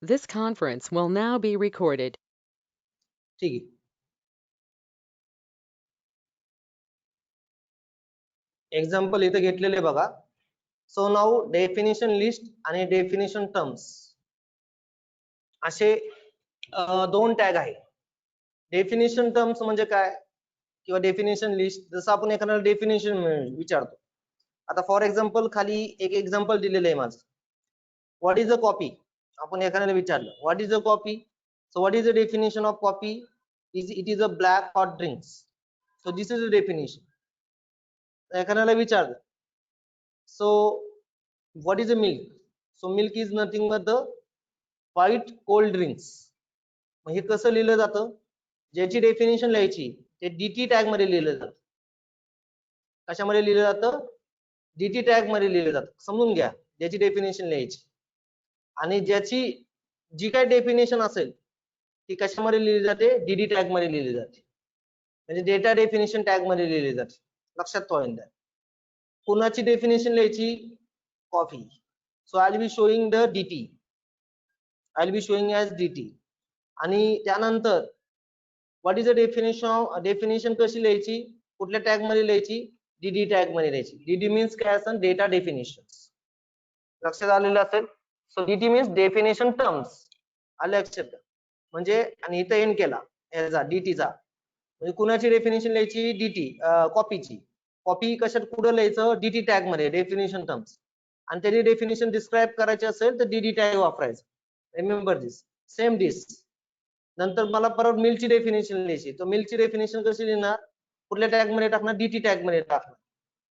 This conference will now be recorded. ठीक आहे. Example इथे घेतलेले बघा. सो नाऊ डेफिनेशन लिस्ट आणि डेफिनेशन टर्म्स असे दोन टॅग आहे. डेफिनेशन टर्म्स म्हणजे काय किंवा डेफिनेशन लिस्ट, जसं आपण एखाद्याला डेफिनेशन विचारतो. आता फॉर एक्झाम्पल खाली एक एक्झाम्पल दिलेलं आहे माझं. What is a copy? आपण एखाद्याला विचारलं what is a copy, so what is the definition of copy? It is a black hot drinks. So this is the definition. एखाद्याला विचारलं so what is a milk, so milk is nothing but the white cold drinks. मग हे कसं लिहिलं जातं? ज्याची definition लिहायची ते डीटी टॅग मध्ये लिहिलं जातं. कशामध्ये लिहिलं जातं? डीटी टॅग मध्ये लिहिलं जातं. समजून घ्या, ज्याची डेफिनेशन लिहायची आणि ज्याची जी काय डेफिनेशन असेल ती कशामध्ये लिहिली जाते? डीडी टॅग मध्ये लिहिली जाते, म्हणजे डेटा डेफिनेशन टॅग मध्ये लिहिली जाते. लक्षात ठेवा. कुणाची डेफिनेशन लिहायची? Coffee. So I will be showing the DT, I will be showing as DT. आणि त्यानंतर व्हॉट इज द डेफिनेशन कशी लिहायची? कुठल्या टॅग मध्ये लिहायची? डीडी टॅग मध्ये लिहायची. डीडी मीन्स काय असेल? Data definition. लक्षात आलेलं असेल. So DT means definition terms. आले लक्षात? म्हणजे आणि इथं एंड केला याचा डीटीचा, म्हणजे कुणाची डेफिनेशन लिहायची? डीटी कॉपीची. कॉपी कशात कुठं लिहायचं? डीटी टॅग मध्ये डेफिनेशन टर्म्स. आणि त्याची डेफिनेशन डिस्क्राईब करायची असेल तर डीडी टॅग वापरायचं. रिमेंबर दिस. सेम दिस. नंतर मला परत मिल्कची डेफिनेशन लिहायची, तर मिल्कची डेफिनेशन कशी लिहिणार? कुठल्या टॅग मध्ये टाकणार? डीटी टॅग मध्ये टाकणार.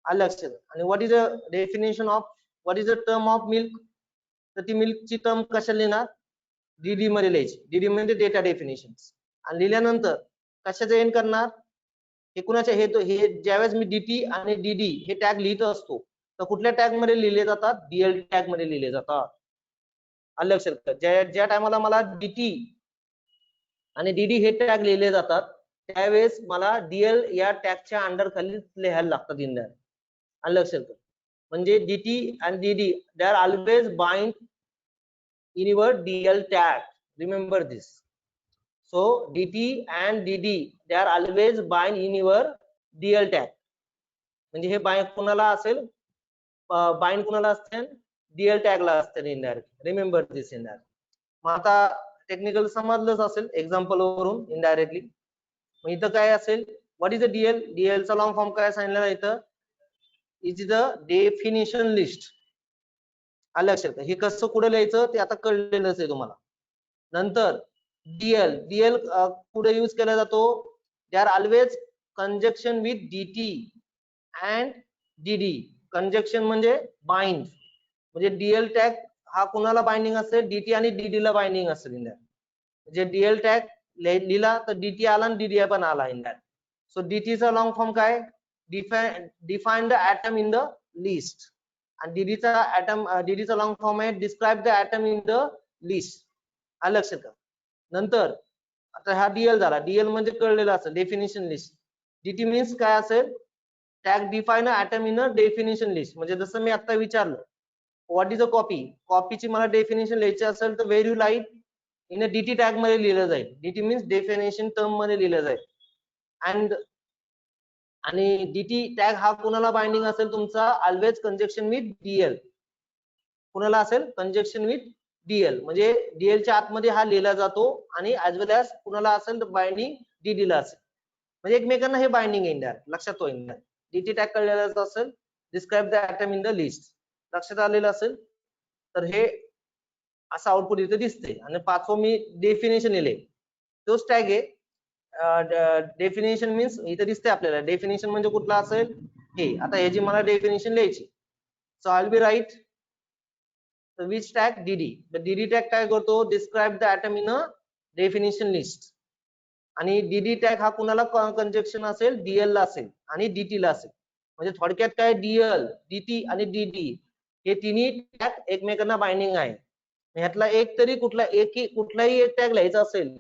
आलं लक्षात? आणि what is the definition of, what is the term of milk, तर ती मिल्कची टर्म कशा लिहिणार? डीडी मध्ये लिहायची. डीडी म्हणजे डेटा डेफिनेशन. आणि लिहिल्यानंतर कशाचं एंड करणार? हे कुणाच्या हे ज्यावेळेस मी डीटी आणि डीडी हे टॅग लिहित असतो तर कुठल्या टॅग मध्ये लिहिले जातात? डीएल टॅग मध्ये लिहिले जातात. आलं लक्षात? ज्या टायमाला मला डीटी आणि डीडी हे टॅग लिहिले जातात त्यावेळेस मला डीएल या टॅगच्या अंडर खाली लिहायला लागतात इन दॅट. आलं लक्षात? म्हणजे डीटी आणि DD they are always bind in your DL tag. Remember this. So DT and DD they are always bind in your DL tag. म्हणजे हे बाइंड कोणाला असेल? बाइंड कोणाला असते? DL टॅग ला असते इनडायरेक्ट. रिमेंबर दिस इनडायरेक्ट. मग आता टेक्निकल समजलंच असेल एक्झाम्पल वरून इनडायरेक्टली. मग इथं काय असेल? What is the Diehl? Diehl चा लॉंग फॉर्म काय सांगितलेला इथं? Is the definition list. आलं लक्षात? हे कसं कुठे लिहायचं ते आता कळलेलंच आहे तुम्हाला. नंतर डीएल, डीएल कुठे यूज केला जातो? They are always conjunction with DT and DD. Conjunction म्हणजे बाइंड, म्हणजे डीएल टॅग हा कुणाला बाइंडिंग असेल? डीटी आणि डीडी ला बाइंडिंग असेल इन दॅट. म्हणजे डीएल टॅग लिहिला तर डीटी आला आणि डीडी पण आला इन दॅट. सो डीटीचा लॉंग फॉर्म काय? Define the atom in the list. आणि डीडीचा लॉंग फॉर्म आहे describe the atom in the list. आलं लक्षात का? नंतर आता हा डीएल झाला. डीएल म्हणजे कळलेला असेल डेफिनेशन लिस्ट. डीटी मीन्स काय असेल? Tag define atom in a definition list. म्हणजे जसं मी आता विचारलं व्हॉट इज अ कॉपी, कॉपीची मला डेफिनेशन लिहायची असेल तर where you write in a DT tag मध्ये लिहिलं जाईल. डीटी मीन्स डेफिनेशन टर्म मध्ये लिहिलं जाईल. अँड आणि डीटी टॅग हा कुणाला बाइंडिंग असेल तुमचा? Always conjunction with Diehl. कुणाला असेल? Conjunction with Diehl. म्हणजे डीएल च्या आतमध्ये हा लिहिला जातो आणि ऍज वेल एज कुणाला असेल तर बाइंडिंग डीडी ला असेल. म्हणजे एकमेकांना हे बाइंडिंग आहे इंडिया. लक्षात ठेवा. डीटी टॅग कळलेलाच असेल. Describe the atom in the list. लक्षात आलेलं असेल. तर हे असं आउटपुट इथे दिसते. आणि पाचवं मी डेफिनेशन लिहिले तोच टॅग आहे. डेफिनेशन मीन्स इथे दिसते आपल्याला. डेफिनेशन म्हणजे कुठला असेल? हे. आता ह्याची मला डेफिनेशन लिहायची. So I will be write which tag? DD. DD tag काय करतो? Describe the atom in a definition list. आणि डीडी टॅग हा कुणाला कंजक्शन असेल? डीएल ला असेल आणि डीटी ला असेल. म्हणजे थोडक्यात काय? डीएल, डीटी आणि डीडी हे तिन्ही टॅग एकमेकांना बाइंडिंग आहे. ह्यातला एक तरी कुठलाही एक टॅग लिहायचा असेल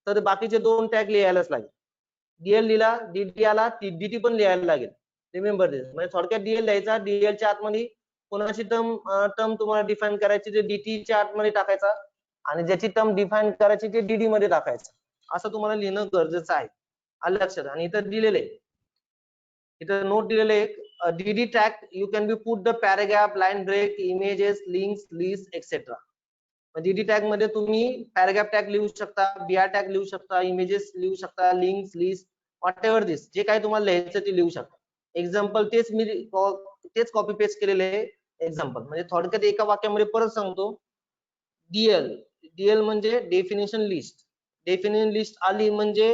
तर बाकीचे दोन टॅग लिहायलाच लागेल. डीएल लिहिला, डीटी आला, डीटी पण लिहायला लागेल. रिमेंबर दिस. म्हणजे थोडक्यात डीएल लिहायचा, डीएल च्या आतमध्ये कोणाची टर्म तुम्हाला डिफाइन करायची ते डीटी च्या आतमध्ये टाकायचा आणि ज्याची टर्म डिफाईन करायची ते डीडी मध्ये टाकायचं, असं तुम्हाला लिहिणं गरजेचं आहे. आलं लक्षात. आणि इथं दिलेले, इथं नोट दिलेले एक DD tag you can be put the paragraph, line break, images, links, list etcetera. DD tag मध्ये तुम्ही पॅराग्राफ टॅग लिहू शकता, बीआर टॅग लिहू शकता, इमेजेस लिहू शकता, लिंक्स, लिस्ट, व्हॉट एव्हर दिस, जे काही तुम्हाला लिहायचं ते लिहू शकता. एक्झाम्पल तेच कॉपी पेस्ट केलेले एक्झाम्पल. म्हणजे थोडक्यात एका वाक्यामध्ये परत सांगतो. डीएल म्हणजे डेफिनेशन लिस्ट. डेफिनेशन लिस्ट आली म्हणजे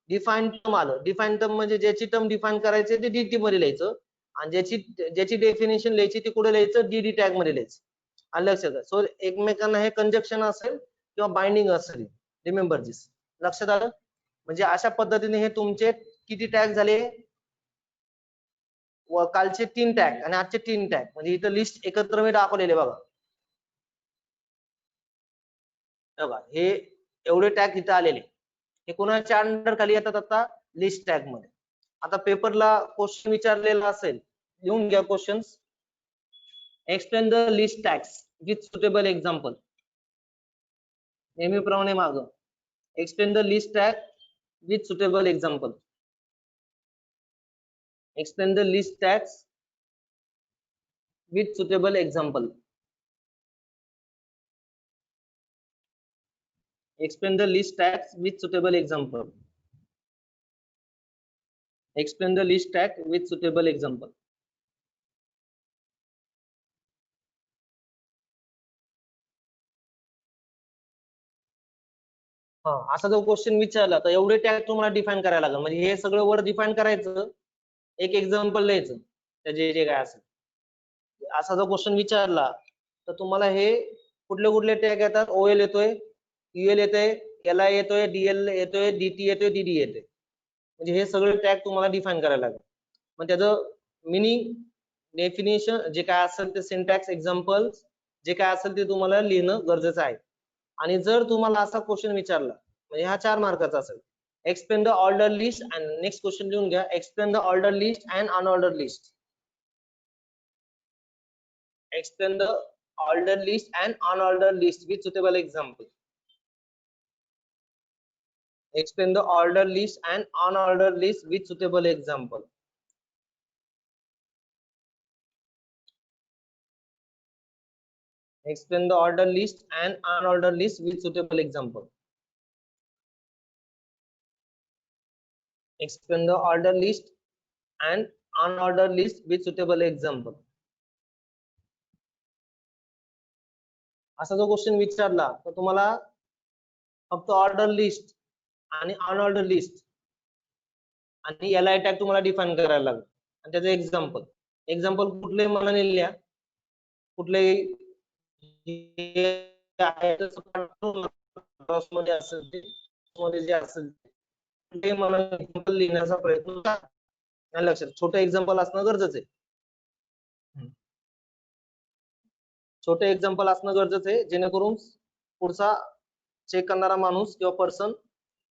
डिफाईन टर्म आलं. डिफाईन टर्म म्हणजे ज्याची टर्म डिफाईन करायचे ते डीटी मध्ये लिहायचं, आणि ज्याची डेफिनेशन लिहायची ती कुठे लिहायचं, डीडी टॅग मध्ये लिहायचं. आलं लक्षात. सो एकमेकांना हे कंजक्शन असेल किंवा बाइंडिंग असेल. रिमेंबर दिस. लक्षात आलं. म्हणजे अशा पद्धतीने हे तुमचे किती टॅग झाले, व कालचे 3 टॅग आणि आजचे 3 टॅग. म्हणजे इथं लिस्ट एकत्र मी दाखवलेले बघा. हे एवढे टॅग इथं आलेले, हे कोणाच्या अंडर खाली येतात आता, लिस्ट टॅग मध्ये. आता पेपरला क्वेश्चन विचारलेला असेल, लिहून घ्या questions. Explain the list tags with suitable example. नेहमीप्रमाणे मागं explain the list tag with suitable example. Explain the list tags with suitable example. Explain the list tags with suitable example. Explain the list tag with suitable example. असा जो question विचारला तर एवढे tag तुम्हाला define करायला लागेल. म्हणजे हे सगळं वर डिफाईन करायचं, एक एक्झाम्पल द्यायचं त्याचे जे काय असेल. असा जो क्वेश्चन विचारला तर तुम्हाला हे कुठले कुठले टॅग येतात, ओएल येतोय, यूएल येतोय, एलआय येतोय, डीएल येतोय, डीटी येतोय, डीडी येतोय. म्हणजे हे सगळे टॅग तुम्हाला डिफाईन करायला लागेल. मग त्याचं मिनिंग, डेफिनेशन जे काय असेल ते, सिंटॅक्स, एक्झाम्पल जे काय असेल ते तुम्हाला लिहिणं गरजेचं आहे. आणि जर तुम्हाला असा क्वेश्चन विचारला म्हणजे हा 4 मार्काचा असेल, explain the order list, and next question लिहून घ्या, explain the order list and unordered list. Explain the order list and unordered list with suitable example. Explain the order list and unordered list with suitable example. Explain the order list and unordered list with suitable example. Explain the order list and unordered list with suitable example. असा जो question विचारला तर तुम्हाला फक्त order list आणि unordered list आणि एलआय tag तुम्हाला define करायला लागेल. आणि त्याचं एक्झाम्पल कुठले मनाने लिहा, कुठले मध्ये असेल ते जे असेल ते मला एक्झाम्पल लिहिण्याचा प्रयत्न करा. लक्षात, छोटं एक्झाम्पल असणं गरजेचं आहे. छोटे एक्झाम्पल असणं गरजेचं आहे, जेणेकरून पुढचा चेक करणारा माणूस किंवा पर्सन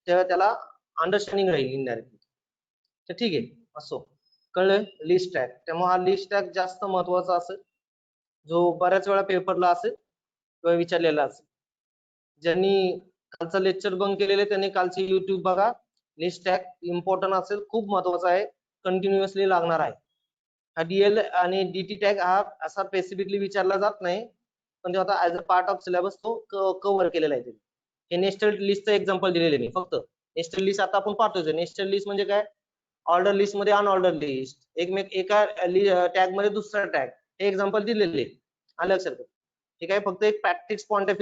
त्याला अंडरस्टँडिंग राहील इनडायरेक्टली. तर ठीक आहे, असो, कळलं. लिस्ट टॅग, त्यामुळे हा लिस्ट टॅग जास्त महत्वाचा असेल, जो बऱ्याच वेळा पेपरला असेल किंवा विचारलेला असेल. ज्यांनी कालचं लेक्चर बंक केलेले त्यांनी कालचे युट्यूब बघा. लिस्ट टॅग इम्पॉर्टंट असेल, खूप महत्वाचा आहे, कंटिन्युअसली लागणार आहे. हा डीएल आणि डीटी टॅग हा असा स्पेसिफिकली विचारला जात नाही, पण ते आता as a part of syllabus तो कव्हर केलेला आहे. हे नेस्टेड लिस्टचं एक्झाम्पल दिलेले नाही, फक्त नेस्टेड लिस्ट आता आपण पाहतोय. नेस्टेड लिस्ट म्हणजे काय, ऑर्डर लिस्ट मध्ये अनऑर्डर लिस्ट, एका टॅग मध्ये दुसरा टॅग, हे एक्झाम्पल दिलेले. आलं लक्षात. ठीक आहे, फक्त एक practice point of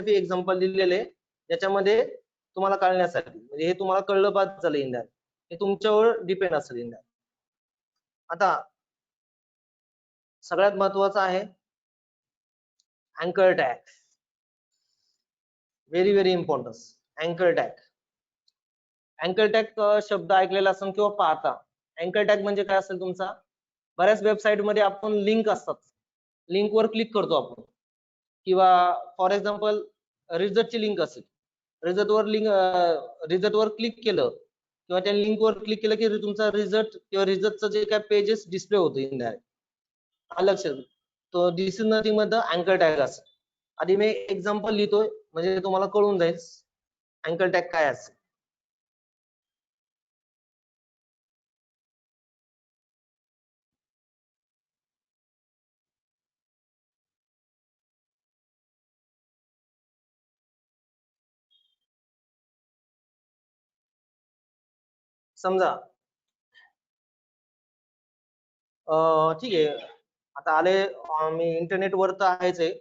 view example दिलेले, ज्याच्यामध्ये तुम्हाला कळण्यासाठी, म्हणजे हे तुम्हाला कळलं बाद झालं इंडिया, हे तुमच्यावर डिपेंड असेल इंडिया. आता सगळ्यात महत्वाचं आहे अँकर टॅग. व्हेरी व्हेरी इम्पॉर्टंट अँकर टॅग. अँकर टॅग शब्द ऐकलेला असेल किंवा पाहता. अँकर टॅग म्हणजे काय असेल, तुमचा बऱ्याच वेबसाईट मध्ये आपण लिंक असतात, लिंक वर क्लिक करतो आपण, किंवा फॉर एक्झाम्पल रिझल्टची लिंक असेल, रिझल्ट वर क्लिक केलं किंवा त्या लिंक वर क्लिक केलं की तुमचा रिझल्ट किंवा रिझल्टचं जे काय पेजेस डिस्प्ले होतं इंडायरेक्ट. लक्षात, तो दिस नथिंग मध्ये अँकर टॅग असेल. आधी मी एक्झाम्पल लिहितोय म्हणजे तुम्हाला कळून जाईल अँकर टॅग काय असेल. समजा ठीक आहे, आता आले मी इंटरनेट वर तर आहेच आहे.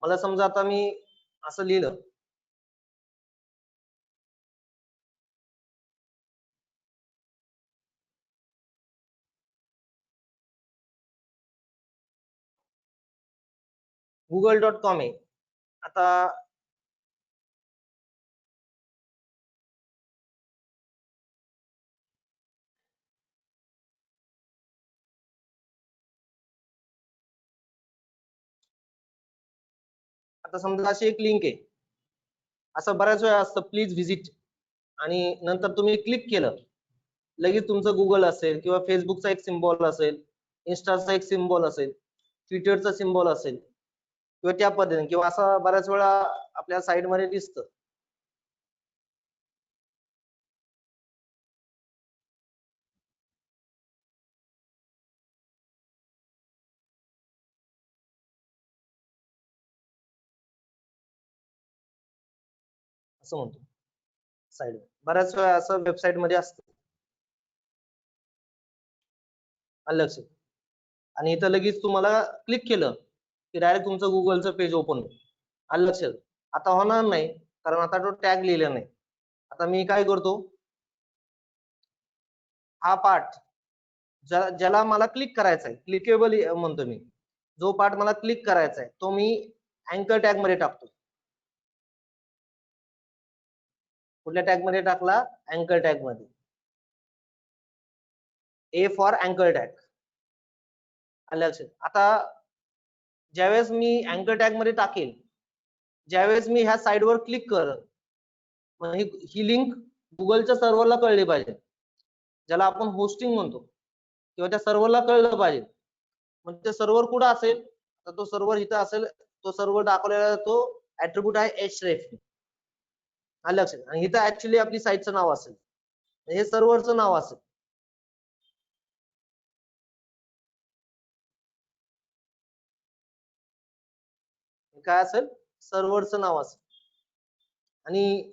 मला समजा आता मी असं लिहिलं google.com आहे. आता आता समजा अशी एक लिंक आहे, असं बऱ्याच वेळा असतं प्लीज व्हिजिट, आणि नंतर तुम्ही क्लिक केलं लगेच तुमचं गुगल असेल किंवा फेसबुकचा एक सिम्बॉल असेल, इन्स्टाचा एक सिम्बॉल असेल, ट्विटरचा सिम्बॉल असेल किंवा त्या पद्धतीने, किंवा असं बऱ्याच वेळा आपल्या साईड मध्ये दिसतं. असं म्हणतो साईड बऱ्याच वेळा असं वेबसाईट मध्ये असतं. आलं लक्षात? आणि इथं लगेच तुम्हाला क्लिक केलं की डायरेक्ट तुमचं गुगलचं पेज ओपन होईल. आलं लक्षात? आता होणार नाही कारण आता तो टॅग लिहिला नाही. आता मी काय करतो, हा पार्ट ज्याला मला क्लिक करायचा आहे, क्लिकेबल म्हणतो मी, जो पार्ट मला क्लिक करायचा आहे तो मी अँकर टॅग मध्ये टाकतो. कुठल्या टॅग मध्ये टाकला? अँकर टॅग मध्ये. ए फॉर अँकर टॅग. आलं लक्षात? आता ज्यावेळेस मी अँकर टॅग मध्ये टाकेल, ज्यावेळेस मी ह्या साईडवर क्लिक करत, ही लिंक गुगलच्या सर्व्हरला कळली पाहिजे, ज्याला आपण होस्टिंग म्हणतो, किंवा त्या सर्व्हरला कळलं पाहिजे. म्हणजे ते सर्व्हर कुठं असेल, तर तो सर्व्हर इथं असेल. तो सर्व्हर दाखवलेला तो ऍट्रिब्यूट आहे href. आलं लक्षात? आणि इथं ऍक्च्युली आपली साईटचं नाव असेल, हे सर्व्हरचं नाव असेल. काय असेल? सर्व्हरचं नाव असेल आणि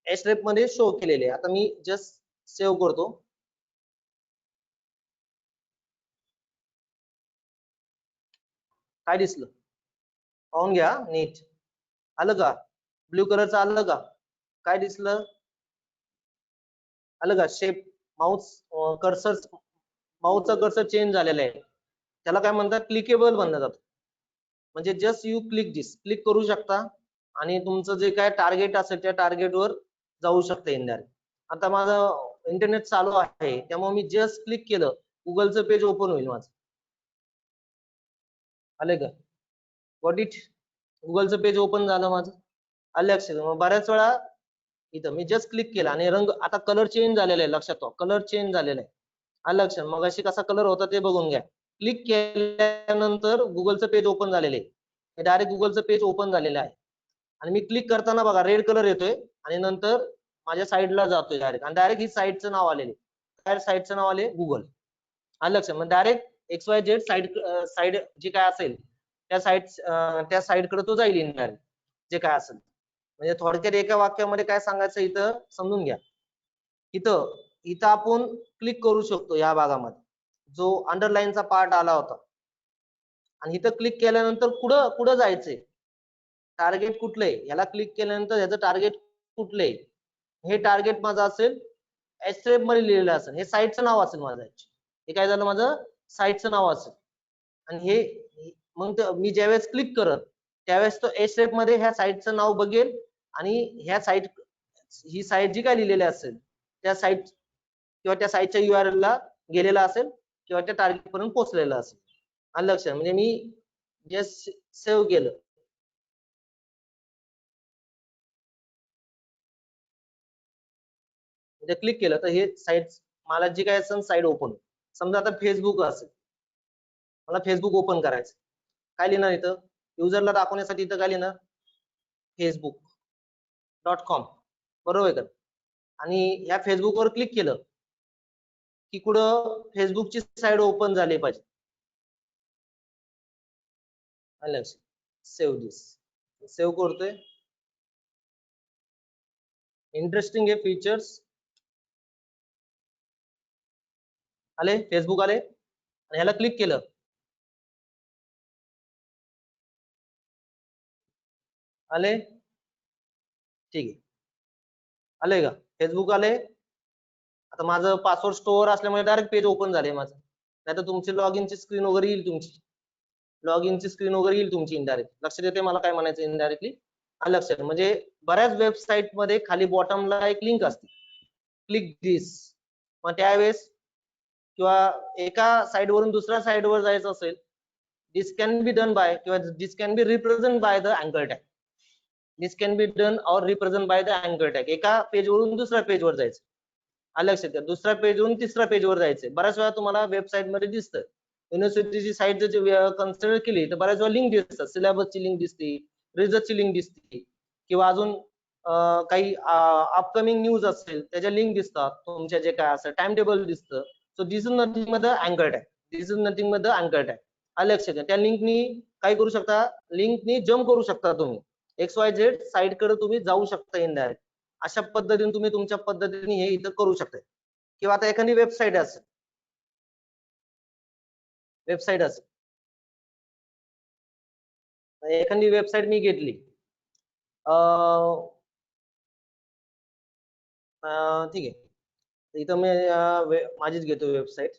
href मध्ये शो केलेले. आता मी जस्ट सेव्ह करतो. काय दिसलं? पाहून घ्या नीट. आलं का? ब्ल्यू कलरचं आलं का? काय दिसलं? आलं का? शेप माऊस कर्सर, माऊसचा कर्सर चेंज झालेला आहे. त्याला काय म्हणतात? क्लिकेबल म्हणलं जातं. म्हणजे just you click this, click करू शकता आणि तुमचं जे काय टार्गेट असेल त्या टार्गेटवर जाऊ शकता इनडायरेक्ट. आता माझं इंटरनेट चालू आहे त्यामुळे मी जस्ट क्लिक केलं, गुगलचं पेज ओपन होईल माझं. आले का? What it? गुगलचं पेज ओपन झालं माझं. आलं लक्षात? मग बऱ्याच वेळा इथं मी जस्ट क्लिक केला आणि रंग आता कलर चेंज झालेला आहे. लक्षात ठेवा, कलर चेंज झालेला आहे. आलं लक्षात? मग अशी कसा कलर होता ते बघून घ्या. क्लिक केल्यानंतर गुगलचं पेज ओपन झालेलं आहे. डायरेक्ट गुगलचं पेज ओपन झालेलं आहे आणि मी क्लिक करताना बघा रेड कलर येतोय आणि नंतर माझ्या साईडला जातोय डायरेक्ट, आणि डायरेक्ट ही साईटचं नाव आलेले, काय साईटचं नाव आले? गुगल. आलं लक्षात? मग डायरेक्ट XYZ साईड जी काय असेल त्या साईडकडे तो जाईल इनडायरेक्ट, जे काय असेल. म्हणजे थोडक्यात एका वाक्यामध्ये काय सांगायचं इथं समजून घ्या. इथं इथं आपण क्लिक करू शकतो या भागामध्ये, जो अंडरलाईनचा पार्ट आला होता, आणि इथं क्लिक केल्यानंतर पुढं पुढं जायचंय. टार्गेट कुठलंय याला क्लिक केल्यानंतर याचं टार्गेट कुठलंय, हे टार्गेट माझं असेल href मध्ये लिहिलेलं असेल, हे साईटचं नाव असेल माझं. हे काय झालं? माझं साईटचं नाव असेल. आणि हे मग मी ज्यावेळेस क्लिक करत त्यावेळेस तो href मध्ये ह्या साईटचं नाव बघेल आणि ह्या साईट, ही साईट जी काय लिहिलेली असेल त्या साईट किंवा त्या साईटच्या URL ला गेलेला असेल किंवा त्या टार्गेट पर्यंत पोहोचलेला असेल. आलं लक्षात? म्हणजे मी जस्ट सेव्ह केलं, म्हणजे क्लिक केलं तर हे साईट मला जी काय असेल साईट ओपन. समजा आता फेसबुक असेल, मला फेसबुक ओपन करायचं, काय लिहिणार इथं? युजरला दाखवण्यासाठी इथं काय लिहिणार facebook.com बरोबर का. आणि या फेसबुकवर क्लिक केलं की कुठं फेसबुकची साईड ओपन झाली पाहिजे. सेव्ह दिस, सेव्ह करतोय. इंटरेस्टिंग आहे फीचर्स. आले फेसबुक आले आणि ह्याला क्लिक केलं. आले ठीक आहे. आले का फेसबुक आले. आता माझं पासवर्ड स्टोअर असल्यामुळे डायरेक्ट पेज ओपन झाले माझं. नाही तर तुमची लॉग इनची स्क्रीन वगैरे येईल तुमची. लॉग इनची स्क्रीन वगैरे येईल तुमची इनडायरेक्ट. लक्षात येते मला काय म्हणायचं इनडायरेक्टली. लक्षात म्हणजे बऱ्याच वेबसाईट मध्ये खाली बॉटमला एक लिंक असते क्लिक दिस. मग त्यावेळेस किंवा एका साइड वरून दुसऱ्या साइड वर जायचं असेल this can be done by किंवा this can be represent by the अँकर tag. This can be done और रिप्रेझेंट बाय द अँकर टॅग. एका पेज वरून दुसऱ्या पेज वर जायचं. लक्षात घ्या दुसऱ्या पेज वरून तिसऱ्या पेज वर जायचं. बऱ्याच वेळा तुम्हाला वेबसाईट मध्ये दिसतं युनिव्हर्सिटीची साईट जर कन्सिडर केली तर बऱ्याच वेळा लिंक दिसतात. सिलेबसची लिंक दिसते, रिझल्टची लिंक दिसते किंवा अजून काही अपकमिंग न्यूज असेल त्याच्या लिंक दिसतात. तुमच्या जे काय असेल टाइम टेबल दिसतं. सो दिस इज नथिंग मध अँकर टॅग. दिस इज नथिंग मध अँकर टॅग. लक्षात घ्या त्या लिंकनी काय करू शकता, लिंकनी जम्प करू शकता तुम्ही XYZ साईट कडे तुम्ही जाऊ शकता इनडायरेक्ट. अशा पद्धतीने तुम्ही तुमच्या पद्धतीने हे इथं करू शकता. किंवा आता एखादी वेबसाईट असेल, एखादी वेबसाईट मी घेतली ठीक आहे. इथं मी माझीच घेतो वेबसाईट.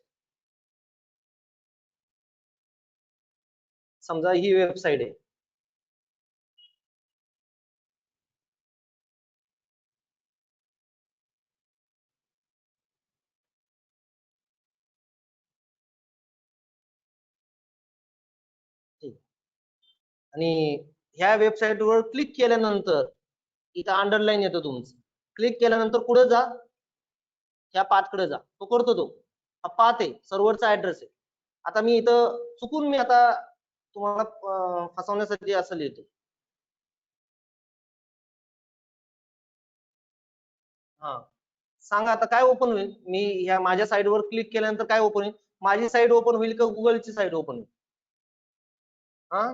समजा ही वेबसाईट आहे. आणि ह्या वेबसाईटवर क्लिक केल्यानंतर इथं अंडरलाईन येतो तुमचं. क्लिक केल्यानंतर पुढे जा, ह्या पाथ कडे जा. तो करतो तो. हा पाथ आहे, सर्व्हरचा ऍड्रेस आहे. आता मी इथं चुकून मी आता तुम्हाला फसवण्यासाठी असं लिहितो. हा सांगा आता काय ओपन होईल. मी ह्या माझ्या साईडवर क्लिक केल्यानंतर काय ओपन होईल. माझी साईड ओपन होईल का गुगलची साईड ओपन होईल. हा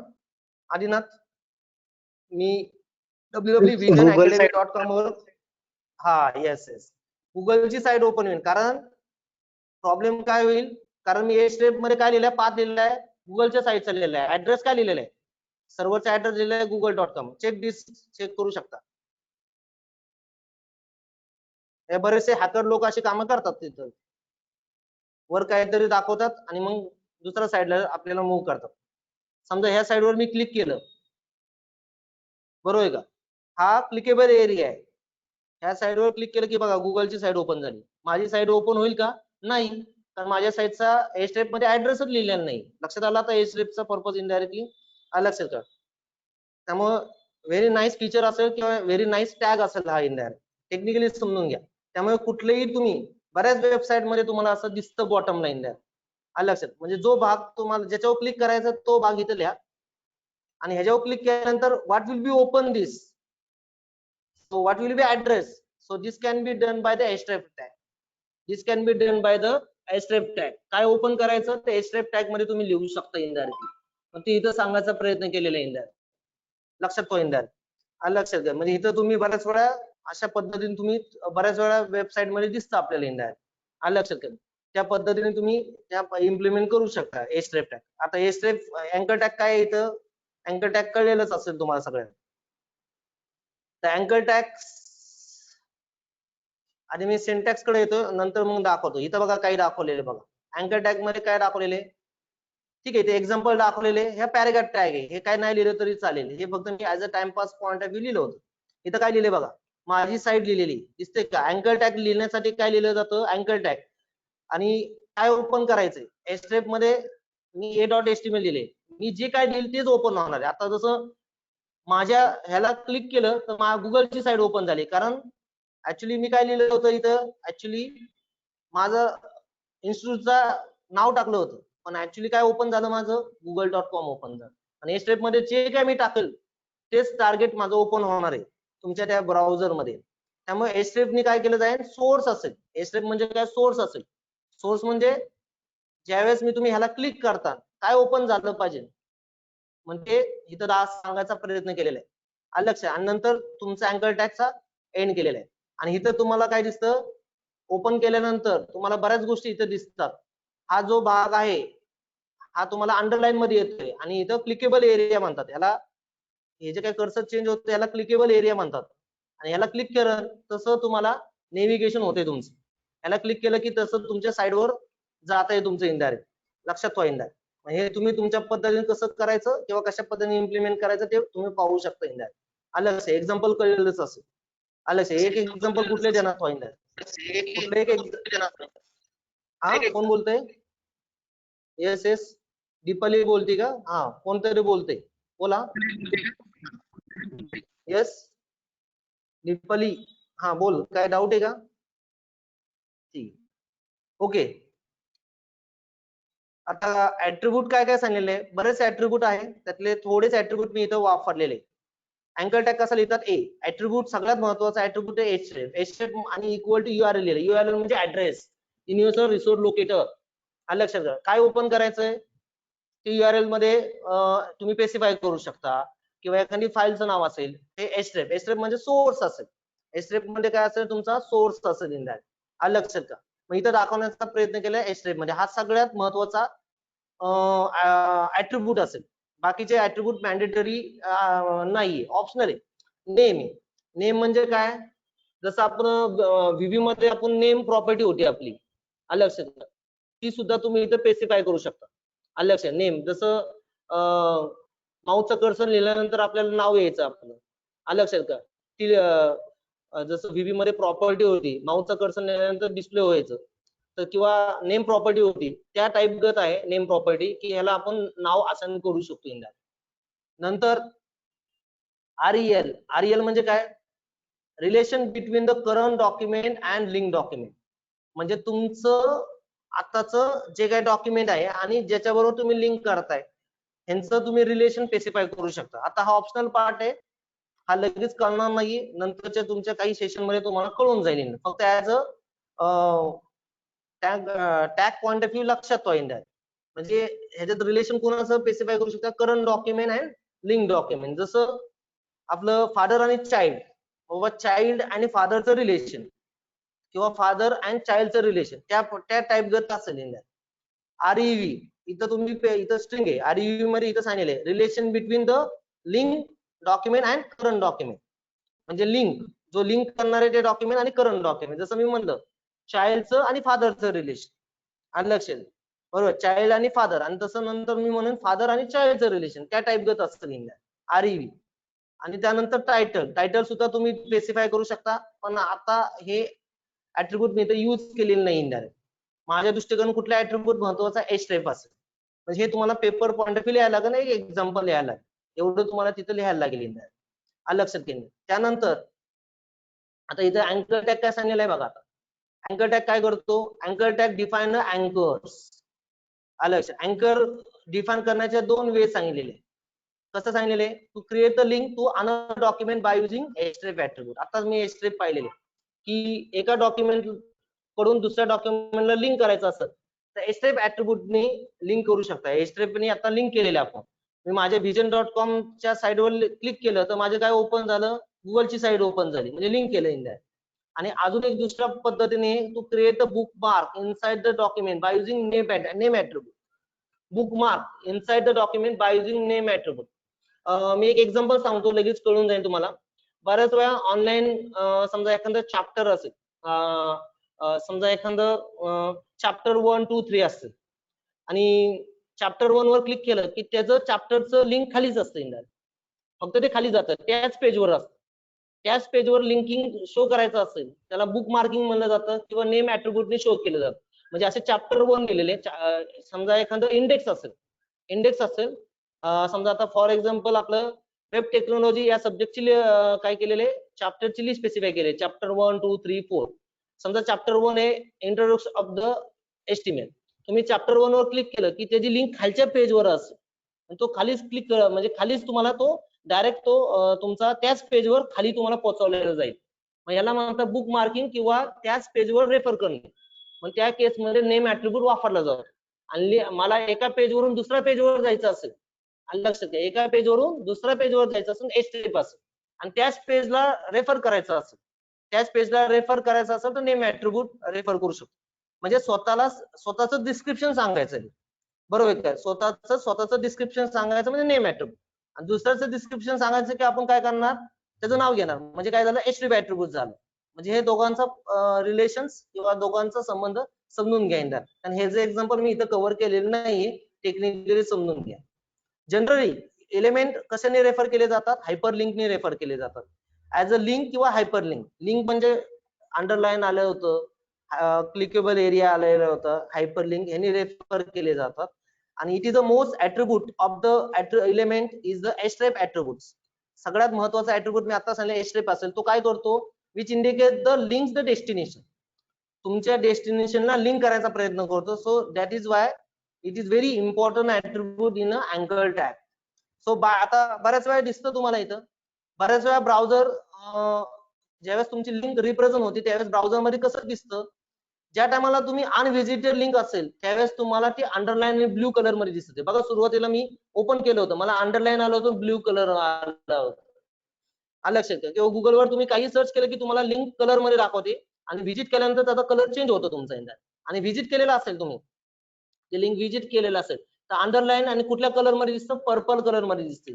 आदिनाथ मी www.visionacademy.com वर हा येस गुगलची साईड ओपन होईल. कारण प्रॉब्लेम काय होईल, कारण मी ए स्टेप मध्ये काय लिहिलंय पाथ लिहिलेला आहे गुगलच्या साईडचा लिहिलेला आहे. ऍड्रेस काय लिहिलेला आहे सर्व्हरचा ऍड्रेस लिहिलेला आहे google.com. चेक करू शकता. हे बरेचसे हॅकर लोक अशी कामं करतात. तिथं वर काहीतरी दाखवतात आणि मग दुसऱ्या साईडला आपल्याला मूव्ह करतात. समजा ह्या साईडवर मी क्लिक केलं बरोबर आहे का. हा क्लिकेबल एरिया आहे. ह्या साईडवर क्लिक केलं की बघा गुगलची साईड ओपन झाली. माझी साईड ओपन होईल का नाही, कारण माझ्या साईडचा ए स्टेप मध्ये ऍड्रेसच लिहिलेला नाही. लक्षात आला आता ए स्टेपचा पर्पज इनडायरेक्टली लक्षात का. त्यामुळे व्हेरी नाईस फीचर असेल किंवा व्हेरी नाईस टॅग असेल हा इनडायरेक्ट टेक्निकली समजून घ्या. त्यामुळे कुठलेही तुम्ही बऱ्याच वेबसाईट मध्ये तुम्हाला असं दिसतं बॉटम लाईन द्या लक्षात. म्हणजे जो भाग तुम्हाला ज्याच्यावर क्लिक करायचा तो भाग इथं लिहा आणि ह्याच्यावर क्लिक केल्यानंतर what will be open this. So what will be address? So this can be done by the href tag. This can be done by the href tag. काय ओपन करायचं ते href tag मध्ये तुम्ही लिहू शकता indirectly. पण ते इथं सांगायचा प्रयत्न केलेला आहे इनडायरेक्ट. लक्षात तो इनडायरेक्ट लक्षात घ्या. म्हणजे इथं तुम्ही बऱ्याच वेळा अशा पद्धतीने तुम्ही बऱ्याच वेळा वेबसाईट मध्ये दिसतं आपल्याला इनडायरेक्ट लक्षात घ्या. त्या पद्धतीने तुम्ही त्या इम्प्लिमेंट करू शकता href tag. आता href अँकर टॅग काय इथं अँकर टॅग कळलेलंच असेल तुम्हाला सगळ्यांना. अँकर टॅग आणि मी सिंटॅक्स कडे येतो नंतर मग दाखवतो. इथं बघा काही दाखवलेले बघा अँकर टॅग मध्ये काय दाखवलेले ठीक आहे. ते एक्झाम्पल दाखवलेले ह्या पॅराग्राफ टॅग आहे. हे काय नाही लिहिलं तरी चालेल. हे फक्त मी as a timepass point of view लिहिलं होतं. इथं काय लिहिले बघा माझी साईड लिहिलेली दिसते का. अँकर टॅग लिहिण्यासाठी काय लिहिलं जातं अँकर टॅग आणि काय ओपन करायचंय एस्ट्रेप मध्ये मी a.html लिहिले. मी जे काय लिहिलं तेच ओपन होणार आहे. आता जसं माझ्या ह्याला क्लिक केलं तर गुगलची साईड ओपन झाली. कारण ऍक्च्युली मी काय लिहिलं होतं इथं ऍक्च्युली माझं इन्स्टिट्यूटचं नाव टाकलं होतं पण ऍक्च्युली काय ओपन झालं माझं google.com ओपन झालं. आणि एस्ट्रेप मध्ये जे काय मी टाकेल तेच टार्गेट माझं ओपन होणार आहे तुमच्या त्या ब्राउझर मध्ये. त्यामुळे एस्ट्रेपनी काय केलं जाईल, सोर्स असेल. एस्ट्रेप म्हणजे काय, सोर्स असेल. सोर्स म्हणजे ज्यावेळेस मी तुम्ही ह्याला क्लिक करता काय ओपन झालं पाहिजे, म्हणजे इथं सांगायचा प्रयत्न केलेला आहे. आलं लक्षात. आणि नंतर तुमचा अँकर टॅगचा एंड केलेला आहे. आणि इथं तुम्हाला काय दिसतं, ओपन केल्यानंतर तुम्हाला बऱ्याच गोष्टी इथं दिसतात. हा जो भाग आहे हा तुम्हाला अंडरलाईन मध्ये येतोय आणि इथं क्लिकेबल एरिया म्हणतात याला. हे जे काही कर्सर चेंज होतं याला क्लिकेबल एरिया म्हणतात. आणि याला क्लिक केलं तसं तुम्हाला नेव्हिगेशन होते तुमचं. याला क्लिक केलं की तसं तुमच्या साईडवर जात आहे तुमचं इनडायरेक्ट. लक्षात ठेवा इनडायरेक्ट. हे तुम्ही तुमच्या पद्धतीने कसं करायचं किंवा कशा पद्धतीने इम्प्लिमेंट करायचं ते तुम्ही पाहू शकता इनडायरेक्ट. आलं लक्षात. एक्झाम्पल कळलेलंच असेल. आलं लक्षात. एक एक्झाम्पल कुठले देणार ठेवा इनडायरेक्ट. कुठलं एक हा कोण बोलतंय? येस येस दीपाली बोलते का? हा कोणतरी बोलते, बोला. येस दीपाली, हा बोल, काय डाऊट आहे का? ठीक, ओके. आता ऍट्रिब्यूट काय काय सांगितले, बरेच ऍट्रिब्यूट आहे, त्यातले थोडेच ऍट्रिब्यूट मी इथं वापरलेले. अँकर टॅग कसा लिहितात, ए. ऍट्रिब्यूट सगळ्यात महत्वाचा ऍट्रिब्यूट आहे एचरेफ. एचरेफ आणि इक्वल टू URL लिहिलं. URL म्हणजे ऍड्रेस, युनिव्हर्सल रिसोर्स लोकेटर. आलं लक्षात घ्या. काय ओपन करायचंय ते URL मध्ये तुम्ही स्पेसिफाय करू शकता किंवा एखादी फाईलचं नाव असेल ते एचरेफ. एचरेफ म्हणजे सोर्स असेल. एचरेफ मध्ये काय असेल, तुमचा सोर्स असेल इन दॅट. आलं लक्षात का? मग इथं दाखवण्याचा प्रयत्न केला एचरेफ मध्ये हा सगळ्यात महत्वाचा ऍट्रिब्यूट असेल. बाकीचे ऍट्रिब्यूट मॅन्डेटरी नाहीये, ऑप्शनल आहे. नेम आहे. नेम म्हणजे काय, जसं आपण व्हीव्यू मध्ये आपण नेम प्रॉपर्टी होती आपली, आलं लक्षात का? ती सुद्धा तुम्ही इथं स्पेसिफाय करू शकता. आलं लक्षात. नेम जसं माऊसचं कर्सर लिहिल्यानंतर आपल्याला नाव यायचं आपलं, आलं लक्षात का? ती जसं व्हीव्यू मध्ये प्रॉपर्टी होती, माऊसचं कर्सर लिहिल्यानंतर डिस्प्ले व्हायचं, तर किंवा नेम प्रॉपर्टी होती त्या टाईपगत आहे नेम प्रॉपर्टी, की ह्याला आपण नाव असाइन करू शकतो इन दॅट. नंतर REL. REL म्हणजे काय, relation between the current document and link document. म्हणजे तुमचं आताचं जे काही डॉक्युमेंट आहे आणि ज्याच्याबरोबर तुम्ही लिंक करताय ह्यांचं तुम्ही रिलेशन स्पेसिफाय करू शकता. आता हा ऑप्शनल पार्ट आहे, हा लगेच कळणार नाही, नंतरच्या तुमच्या काही सेशन मध्ये तुम्हाला कळून जाईल. फक्त as tag point of view लक्षात ठेवा. म्हणजे ह्याच्यात रिलेशन कोणाचं स्पेसिफाय करू शकता, current document and link document. जसं आपलं फादर आणि चाइल्ड, बाबा चाइल्ड आणि फादरचं रिलेशन किंवा फादर अँड चाइल्डचं रिलेशन त्या टाईपगत असेल इन दॅट. REV इथं तुम्ही इथं स्ट्रिंग आहे, REV मध्ये इथं सांगितले relation between the link document and current document. म्हणजे लिंक, जो लिंक करणारे ते डॉक्युमेंट आणि करंट डॉक्युमेंट. जसं मी म्हणलं चाइल्डचं आणि फादरचं रिलेशन, आलं लक्षात बरोबर, चाइल्ड आणि फादर. आणि तसं नंतर मी म्हणून फादर आणि चाइल्डचं रिलेशन त्या टाईपगत असतं इन दॅट REV. आणि त्यानंतर टायटल. टायटल सुद्धा तुम्ही स्पेसिफाय करू शकता, पण आता हे ऍट्रिब्यूट मी इथं यूज केलेलं नाही इनडायरेक्ट. माझ्या दृष्टीकोन कुठला ऍट्रिब्यूट महत्वाचा, एचरेफ असेल. म्हणजे हे तुम्हाला पेपर पॉइंट ऑफ व्ह्यू लिहायला लागेल, एक एक्झाम्पल लिहायला लागेल, एवढं तुम्हाला तिथं लिहायला लागेल इनडायरेक्ट. आलं लक्षात घेणे. त्यानंतर आता इथं अँकर टॅग काय सांगितलं आहे बघा. आता अँकर टॅग काय करतो, अँकर टॅग डिफाइन अँकर्स. आलं लक्षात. अँकर डिफाइन करण्याच्या दोन वे सांगितलेले. कसं सांगितलेले, to create the link to another document by using href attribute. आता मी एचरेफ पाहिलेले की एका डॉक्युमेंट कडून दुसऱ्या डॉक्युमेंटला लिंक करायचं असतं तर एचरेफ ऍट्रिब्यूटने लिंक करू शकता. एचरेफने आता लिंक केलेले आपण. मी माझ्या vision.com च्या साईडवर क्लिक केलं तर माझे काय ओपन झालं, गुगलची साईड ओपन झाली, म्हणजे लिंक केलं इन दॅट. आणि अजून एक दुसऱ्या पद्धतीने to create a bookmark inside the document by using name attribute. Bookmark inside the document by using name attribute. मी एक एक्झाम्पल सांगतो, लगेच कळून जाईल तुम्हाला. बऱ्याच वेळा ऑनलाईन समजा एखादं चॅप्टर असेल, समजा एखादं चॅप्टर 1, 2, 3 असतं आणि चॅप्टर 1 वर क्लिक केलं की त्याचं चॅप्टरचं लिंक खालीच असतं, फक्त ते खाली जातं, त्याच पेजवर असतं. त्याच पेजवर लिंकिंग शो करायचं असेल त्याला बुक मार्किंग म्हणलं जातं किंवा नेम ऍट्रिब्यूटने शो केलं जातं. म्हणजे असे चॅप्टर 1 लिहिलेले, समजा एखादं इंडेक्स असेल, समजा आता फॉर एक्झाम्पल आपलं वेब टेक्नॉलॉजी या सब्जेक्टची काय केलेले, चॅप्टरची लिस्ट स्पेसिफाय केले, चॅप्टर 1, 2, 3, 4. समजा चॅप्टर 1 आहे इंट्रोडक्शन ऑफ द HTML. तुम्ही चॅप्टर 1 वर क्लिक केलं की त्याची लिंक खालच्या पेजवर असेल. तो खालीच क्लिक म्हणजे खालीच तुम्हाला तो डायरेक्ट तो तुमचा त्याच पेजवर खाली तुम्हाला पोहोचवलेला जाईल. मग याला म्हणतात बुक मार्किंग किंवा त्याच पेजवर रेफर करणे. मग त्या केसमध्ये नेम ऍट्रिब्यूट वापरला जातो. आणि मला एका पेजवरून दुसऱ्या पेजवर जायचं असेल, आणि लक्षात घ्या एका पेजवरून दुसऱ्या पेजवर जायचं असेल एस्केप असेल, आणि त्याच पेजला रेफर करायचं असेल, तर नेम ऍट्रिब्यूट रेफर करू शकतो. म्हणजे स्वतःच डिस्क्रिप्शन सांगायचं, बरोबर काय? स्वतःच डिस्क्रिप्शन सांगायचं म्हणजे नेम ऍट्रिब्यूट, आणि दुसऱ्याचं डिस्क्रिप्शन सांगायचं की आपण काय करणार, त्याचं नाव घेणार. म्हणजे काय झालं, एचटीटीपी ऍट्रिब्यूट झालं. म्हणजे हे दोघांचा रिलेशन्स किंवा दोघांचा संबंध समजून घ्या इंदार. आणि हे जे एक्झाम्पल मी इथं कव्हर केलेलं नाहीये, टेक्निकली समजून घ्या. जनरली एलिमेंट कशाने रेफर केले जातात, हायपर लिंकने रेफर केले जातात. ऍज अ लिंक किंवा हायपर लिंक. लिंक म्हणजे अंडरलाईन आलं होतं, क्लिकेबल एरिया आलेलं होतं, हायपर लिंक ह्यांनी रेफर केले जातात. आणि it is the most attribute of the element is the href attribute. सगळ्यात महत्वाचा ऍट्रिब्यूट मी आता सांगितलं href असेल, तो काय करतो, which indicate the links the destination. तुमच्या डेस्टिनेशनला लिंक करायचा प्रयत्न करतो. So that is why it is very important attribute in a अँकर टॅग. सो आता बऱ्याच वेळा दिसतं तुम्हाला इथं, बऱ्याच वेळा ब्राउझर ज्यावेळेस तुमची लिंक रिप्रेझेंट होती त्यावेळेस ब्राउझर मध्ये कसं दिसतं, ज्या टायमाला तुम्ही अनव्हिजिटेड लिंक असेल त्यावेळेस तुम्हाला ती अंडरलाईन आणि ब्ल्यू कलर मध्ये दिसते. बघा सुरुवातीला मी ओपन केलं होतं, मला अंडरलाईन आलं होतं, ब्ल्यू कलर आला होता. लक्षात घ्या, किंवा गुगलवर तुम्ही काही सर्च केलं की तुम्हाला लिंक कलर मध्ये दाखवते, आणि व्हिजिट केल्यानंतर त्याचा कलर चेंज होतो तुमचा इंदा. आणि व्हिजिट केलेला असेल तुम्ही, ते लिंक व्हिजिट केलेलं असेल तर अंडरलाईन आणि कुठल्या कलर मध्ये दिसतं, पर्पल कलर मध्ये दिसते.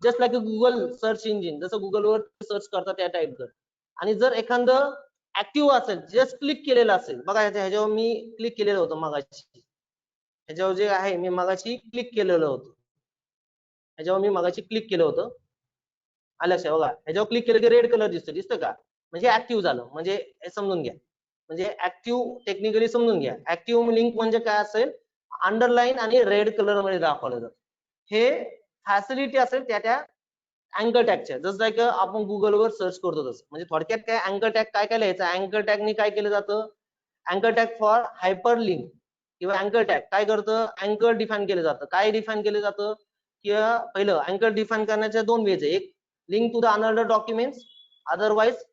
Just like Google search engine, जसं गुगलवर सर्च करतात त्या टाईप कर. आणि जर एखादं ऍक्टिव्ह असेल, जस्ट क्लिक केलेलं असेल, बघा ह्याच्यावर मी क्लिक केलेलं होतं मगाशी, ह्याच्यावर जे आहे मी मगाशी क्लिक केलेलं होतं, ह्याच्यावर मी मगाशी क्लिक केलं होतं. लक्षात बघा, ह्याच्यावर क्लिक केलं की रेड कलर दिसतं का, म्हणजे ऍक्टिव्ह झालं. म्हणजे हे समजून घ्या, म्हणजे ऍक्टिव्ह टेक्निकली समजून घ्या. ऍक्टिव्ह लिंक म्हणजे काय असेल, अंडरलाईन आणि रेड कलर मध्ये दाखवलं जातं. हे फॅसिलिटी असेल त्या अँकर टॅगच्या, जसं की आपण गुगलवर सर्च करतो तसं. म्हणजे थोडक्यात काय, अँकर टॅग काय काय लिहायचं, अँकर टॅगनी काय केलं जातं, अँकर टॅग फॉर हायपर लिंक किंवा अँकर टॅग काय करतं, अँकर डिफाईन केलं जातं. काय डिफाईन केलं जातं, किंवा पहिलं अँकर डिफाईन करण्याच्या दोन वेज आहे. एक, link to the another documents, otherwise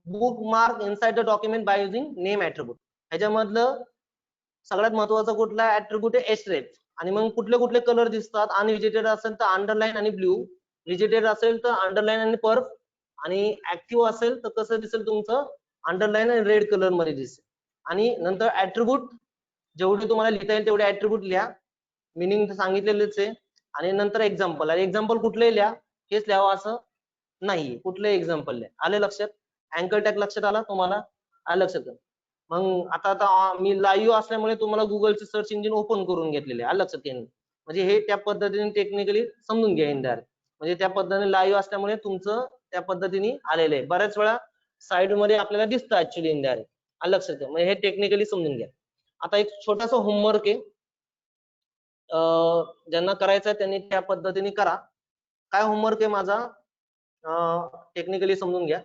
bookmark inside the document by using name attribute. ह्याच्यामधलं सगळ्यात महत्वाचा कुठला ऍट्रिब्यूट आहे, href. आणि मग कुठले कुठले कलर दिसतात, अनव्हिजिटेड असेल तर अंडरलाईन आणि ब्ल्यू, व्हिजिटेड असेल तर अंडरलाईन आणि पर्प, आणि ऍक्टिव्ह असेल तर कसं दिसेल तुमचं, अंडरलाईन आणि रेड कलर मध्ये दिसेल. आणि नंतर ऍट्रिब्यूट जेवढे तुम्हाला लिहिता येईल तेवढे ऍट्रिब्यूट लिहा, मिनिंग सांगितलेलेच आहे. आणि नंतर एक्झाम्पल, आणि एक्झाम्पल कुठले लिहा, हेच लिहावं असं नाही, कुठले एक्झाम्पल लिहा. आले लक्षात, अँकर टॅग लक्षात आला तुम्हाला, आलं लक्षात. मग आता मी लाईव्ह असल्यामुळे तुम्हाला गुगलचे सर्च इंजिन ओपन करून घेतलेले, आलं लक्षात येईल. म्हणजे हे त्या पद्धतीने टेक्निकली समजून घ्या इंदार. म्हणजे त्या पद्धतीने लाईव्ह असल्यामुळे तुमचं त्या पद्धतीने आलेलं आहे. बऱ्याच वेळा साइड मध्ये आपल्याला दिसतं ऍक्च्युअली इंदार, आलं लक्षात. म्हणजे हे टेक्निकली समजून घ्या. आता एक छोटासा होमवर्क आहे, ज्यांना करायचं आहे त्यांनी त्या पद्धतीने करा. काय होमवर्क आहे माझा, टेक्निकली समजून घ्या.